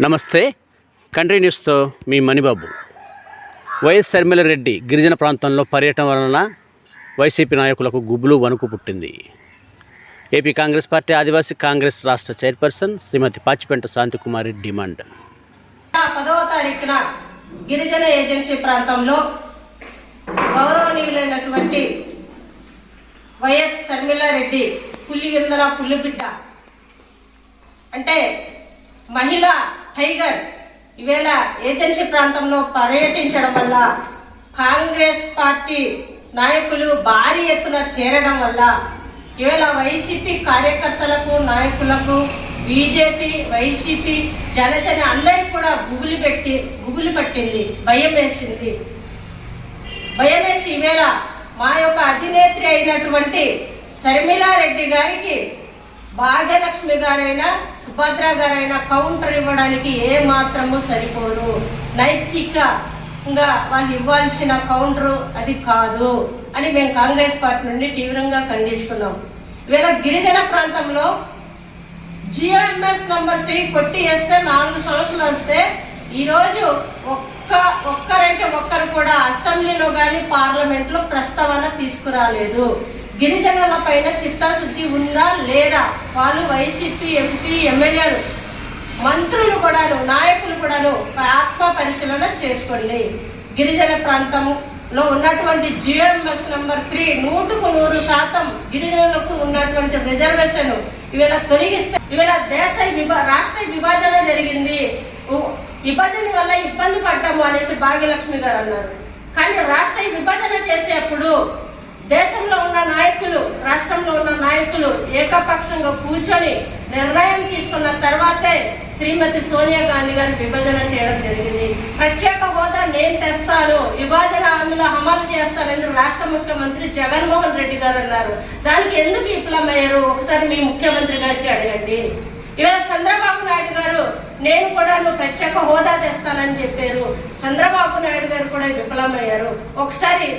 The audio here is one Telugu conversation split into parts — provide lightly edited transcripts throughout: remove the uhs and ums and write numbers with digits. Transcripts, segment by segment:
నమస్తే. కంట్రీ న్యూస్తో మీ మణిబాబు. వైఎస్ శర్మిలారెడ్డి గిరిజన ప్రాంతంలో పర్యటన వలన వైసీపీ నాయకులకు గుబులు వణుకు పుట్టింది. ఏపీ కాంగ్రెస్ పార్టీ ఆదివాసీ కాంగ్రెస్ రాష్ట్ర చైర్పర్సన్ శ్రీమతి పాచిపెంట శాంతికుమారి డిమాండ్. 10వ తారీఖున గిరిజన ఏజెన్సీ ప్రాంతంలో గౌరవనీయులైనటువంటి వైఎస్ శర్మిలారెడ్డి పులివెందల పులిబిడ్డ అంటే మహిళా టైగర్ ఈవేళ ఏజెన్సీ ప్రాంతంలో పర్యటించడం వల్ల కాంగ్రెస్ పార్టీ నాయకులు భారీ ఎత్తున చేరడం వల్ల ఈవేళ వైసీపీ కార్యకర్తలకు నాయకులకు బీజేపీ వైసీపీ జనసేన అందరికీ కూడా గుబులు పట్టింది, భయం వేసి ఈవేళ మా యొక్క అధినేత్రి అయినటువంటి శర్మిలారెడ్డి గారికి భాగ్యలక్ష్మి గారైనా సుభద్ర గారైనా కౌంటర్ ఇవ్వడానికి ఏ మాత్రము సరిపోదు. నైతికంగా వాళ్ళు ఇవ్వాల్సిన కౌంటరు అది కాదు అని మేము కాంగ్రెస్ పార్టీ నుండి తీవ్రంగా ఖండిస్తున్నాం. ఈవేళ గిరిజన ప్రాంతంలో GMS నంబర్ 3 కొట్టి వేస్తే 4 సంవత్సరాలు వస్తే ఈరోజు ఒక్కరంటే ఒక్కరు కూడా అసెంబ్లీలో కానీ పార్లమెంట్లో ప్రస్తావన తీసుకురాలేదు. గిరిజనుల పైన చిత్తశుద్ధి ఉందా లేదా? వాళ్ళు వైసీపీ ఎంపీ ఎమ్మెల్యేలు మంత్రులు కూడాను నాయకులు కూడాను ఆత్మ పరిశీలన చేసుకోండి. గిరిజన ప్రాంతంలో ఉన్నటువంటి GMS నంబర్ 3 100% గిరిజనులకు ఉన్నటువంటి రిజర్వేషన్ ఈవేళ తొలగిస్తే ఈవేళ రాష్ట్ర విభజన జరిగింది, విభజన వల్ల ఇబ్బంది పడ్డాము అనేసి భాగ్యలక్ష్మి గారు అన్నారు. కానీ రాష్ట్ర విభజన చేసేప్పుడు దేశంలో ఉన్న నాయకులు రాష్ట్రంలో ఉన్న నాయకులు ఏకపక్షంగా కూర్చొని నిర్ణయం తీసుకున్న తర్వాతే శ్రీమతి సోనియా గాంధీ గారు విభజన చేయడం జరిగింది. ప్రత్యేక హోదా నేను తెస్తాను, విభజన హామీలో అమలు చేస్తానని రాష్ట్ర ముఖ్యమంత్రి జగన్మోహన్ రెడ్డి గారు అన్నారు. దానికి ఎందుకు విఫలమయ్యారు ఒకసారి మీ ముఖ్యమంత్రి గారికి అడగండి. ఇవాళ చంద్రబాబు నాయుడు గారు నేను కూడా ప్రత్యేక హోదా తెస్తానని చెప్పారు. చంద్రబాబు నాయుడు గారు కూడా విఫలమయ్యారు. ఒకసారి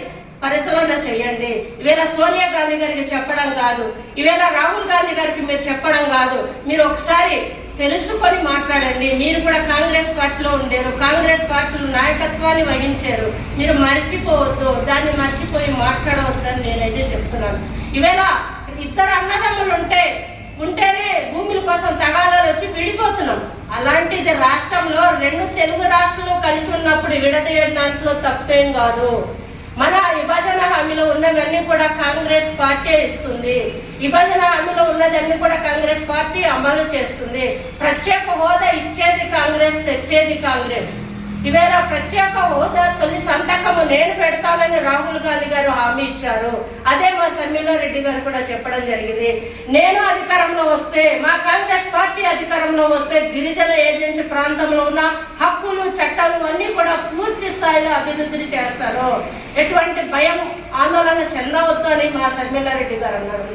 పరిశీలన చేయండి. ఈవేళ సోనియా గాంధీ గారికి చెప్పడం కాదు, ఈవేళ రాహుల్ గాంధీ గారికి మీరు చెప్పడం కాదు, మీరు ఒకసారి తెలుసుకొని మాట్లాడండి. మీరు కూడా కాంగ్రెస్ పార్టీలో ఉండేరు, కాంగ్రెస్ పార్టీలో నాయకత్వాన్ని వహించారు. మీరు మర్చిపోవద్దు, దాన్ని మర్చిపోయి మాట్లాడవద్దని నేనైతే చెప్తున్నాను. ఈవేళ ఇద్దరు అన్నదమ్ములు ఉంటేనే భూముల కోసం తగాదాలు వచ్చి విడిపోతున్నాం. అలాంటిది రాష్ట్రంలో 2 తెలుగు రాష్ట్రాలు కలిసి ఉన్నప్పుడు విడదీయడం దాంట్లో తప్పేం కాదు. మన విభజన హామీలో ఉన్నవన్నీ కూడా కాంగ్రెస్ పార్టీ ఇస్తుంది. విభజన హామీలో ఉన్నదన్నీ కూడా కాంగ్రెస్ పార్టీ అమలు చేస్తుంది. ప్రత్యేక హోదా ఇచ్చేది కాంగ్రెస్, తెచ్చేది కాంగ్రెస్. ఈవేళ ప్రత్యేక హోదా తొలి సంతకము నేను పెడతానని రాహుల్ గాంధీ గారు హామీ ఇచ్చారు. అదే మా శర్మిలారెడ్డి గారు కూడా చెప్పడం జరిగింది. నేను అధికారంలో వస్తే, మా కాంగ్రెస్ పార్టీ అధికారంలో వస్తే గిరిజన ఏజెన్సీ ప్రాంతంలో ఉన్న హక్కులు చట్టాలు అన్నీ కూడా పూర్తి స్థాయిలో అభివృద్ధి చేస్తాను. ఎటువంటి భయం ఆందోళన చెందవద్దు అని మా శర్మిలారెడ్డి గారు అన్నారు.